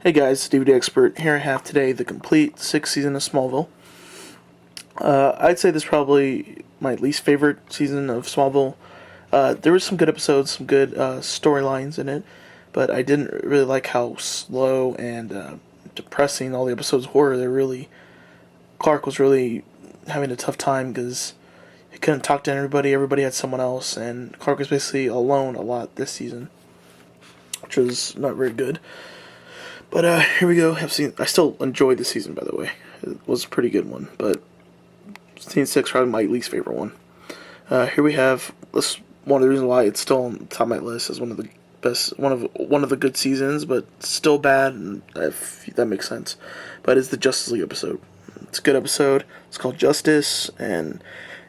Hey guys, DVD Expert. Here I have today the complete sixth season of Smallville. I'd say this is probably my least favorite season of Smallville. There were some good episodes, some good storylines in it, but I didn't really like how slow and depressing all the episodes were. Clark was really having a tough time because he couldn't talk to everybody. Everybody had someone else, and Clark was basically alone a lot this season, which was not very good. But here we go. I still enjoyed the season, by the way. It was a pretty good one, but Scene 6 probably my least favorite one. Here we have this one of the reasons why it's still on the top of my list as one of the best, one of the good seasons, but still bad, and if that makes sense. But it's the Justice League episode. It's a good episode. It's called Justice, and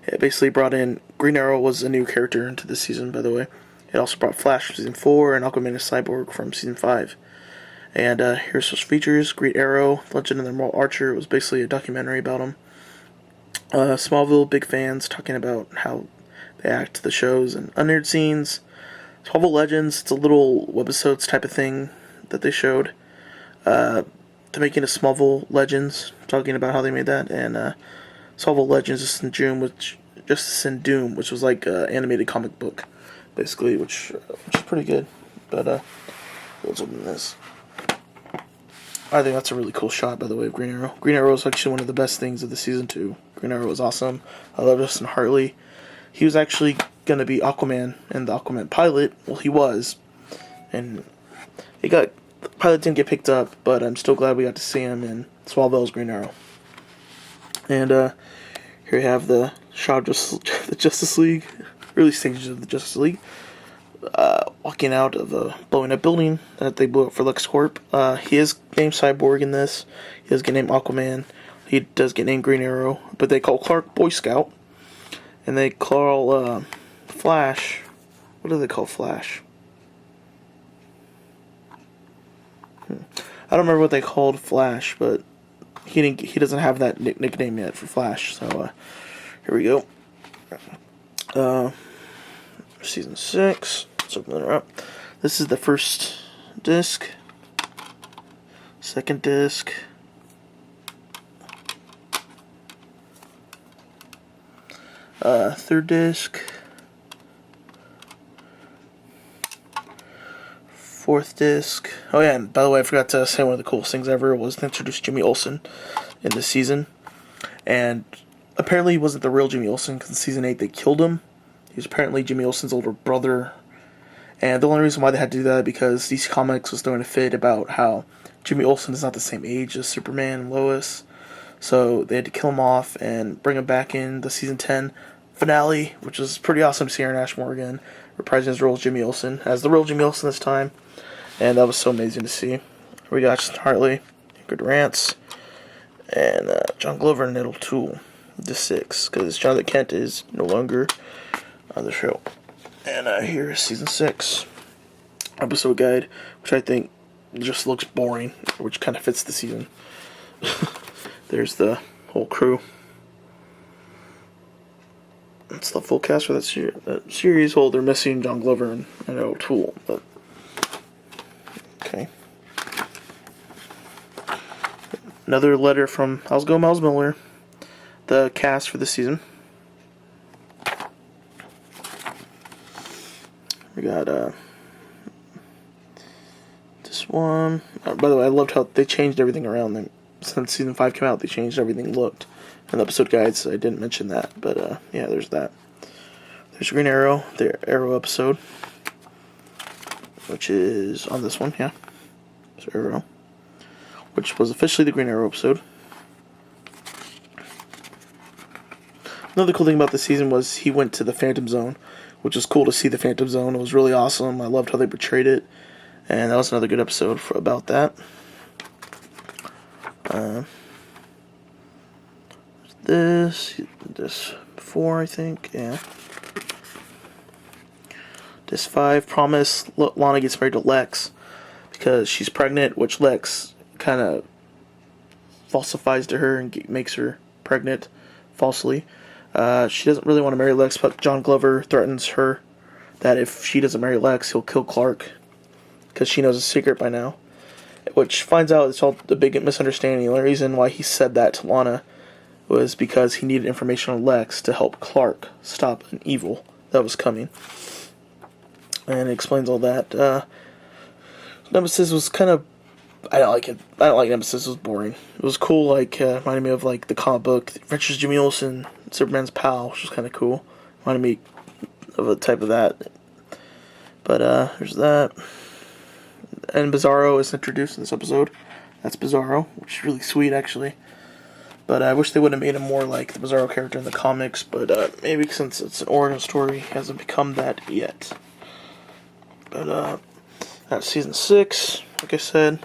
it basically brought in Green Arrow was a new character into this season, by the way. It also brought Flash from season 4 and Aquaman and Cyborg from season 5. And here's some features. Green Arrow, Legend of the Immortal Archer. It was basically a documentary about him. Smallville, big fans, talking about how they act to the shows and unaired scenes. Smallville Legends, it's a little webisodes type of thing that they showed. To making a Smallville Legends, talking about how they made that. And Smallville Legends, Justice in Doom, which was like an animated comic book, basically, which is pretty good. But let's open this. I think that's a really cool shot, by the way, of Green Arrow. Green Arrow is actually one of the best things of the season 2. Green Arrow was awesome. I love Justin Hartley. He was actually going to be Aquaman in the Aquaman pilot. Well, he was. And the pilot didn't get picked up, but I'm still glad we got to see him in Smallville's Green Arrow. And here you have the shot of the Justice League, early stages of the Justice League. Walking out of a blowing up building that they blew up for LexCorp. He is named Cyborg in this. He does get named Aquaman. He does get named Green Arrow. But they call Clark Boy Scout. And they call Flash. What do they call Flash? I don't remember what they called Flash, but he doesn't have that nickname yet for Flash. So here we go. Season 6. Let's open it up. This is the first disc. Second disc. Third disc. Fourth disc. Oh yeah, and by the way, I forgot to say one of the coolest things ever was to introduce Jimmy Olsen in this season. And apparently he wasn't the real Jimmy Olsen, because in season 8 they killed him. He was apparently Jimmy Olsen's older brother. And the only reason why they had to do that is because DC Comics was throwing a fit about how Jimmy Olsen is not the same age as Superman and Lois. So they had to kill him off and bring him back in the season 10 finale, which was pretty awesome to see Aaron Ashmore again, reprising his role as Jimmy Olsen, as the real Jimmy Olsen this time. And that was so amazing to see. We got Justin Hartley, Ingrid Rance, and John Glover and Nettle Tool, the 6, because Jonathan Kent is no longer on the show. And here is season 6 episode guide, which I think just looks boring, which kind of fits the season. There's the whole crew. That's the full cast for that series. Well, they're missing John Glover and O'Toole, but okay. Another letter from How's It Going, Miles Miller, the cast for the season. We got this one. By the way, I loved how they changed everything around them. Since season 5 came out, they changed everything looked. And the episode guides, I didn't mention that. But yeah, there's that. There's Green Arrow, the Arrow episode, which is on this one, yeah. It's Arrow, which was officially the Green Arrow episode. Another cool thing about the season was he went to the Phantom Zone, which was cool to see the Phantom Zone. It was really awesome. I loved how they portrayed it. And that was another good episode about that. This 4, I think, yeah. This 5, Promise, Lana gets married to Lex because she's pregnant, which Lex kind of falsifies to her and makes her pregnant falsely. She doesn't really want to marry Lex, but John Glover threatens her that if she doesn't marry Lex, he'll kill Clark, because she knows a secret by now. which finds out it's all the big misunderstanding. The only reason why he said that to Lana was because he needed information on Lex to help Clark stop an evil that was coming. And it explains all that. Nemesis was kind of... I don't like it. I don't like Nemesis. It was boring. It was cool, like, reminded me of, like, the comic book, Adventures of Jimmy Olsen, Superman's pal, which was kind of cool. Reminded me of a type of that. But, there's that. And Bizarro is introduced in this episode. That's Bizarro, which is really sweet, actually. But I wish they would have made him more like the Bizarro character in the comics, but maybe since it's an origin story, he hasn't become that yet. But that's season 6. Like I said,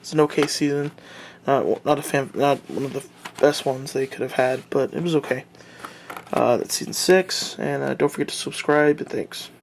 it's an okay season. Not one of the best ones they could have had, but it was okay. That's season 6, and don't forget to subscribe. Thanks.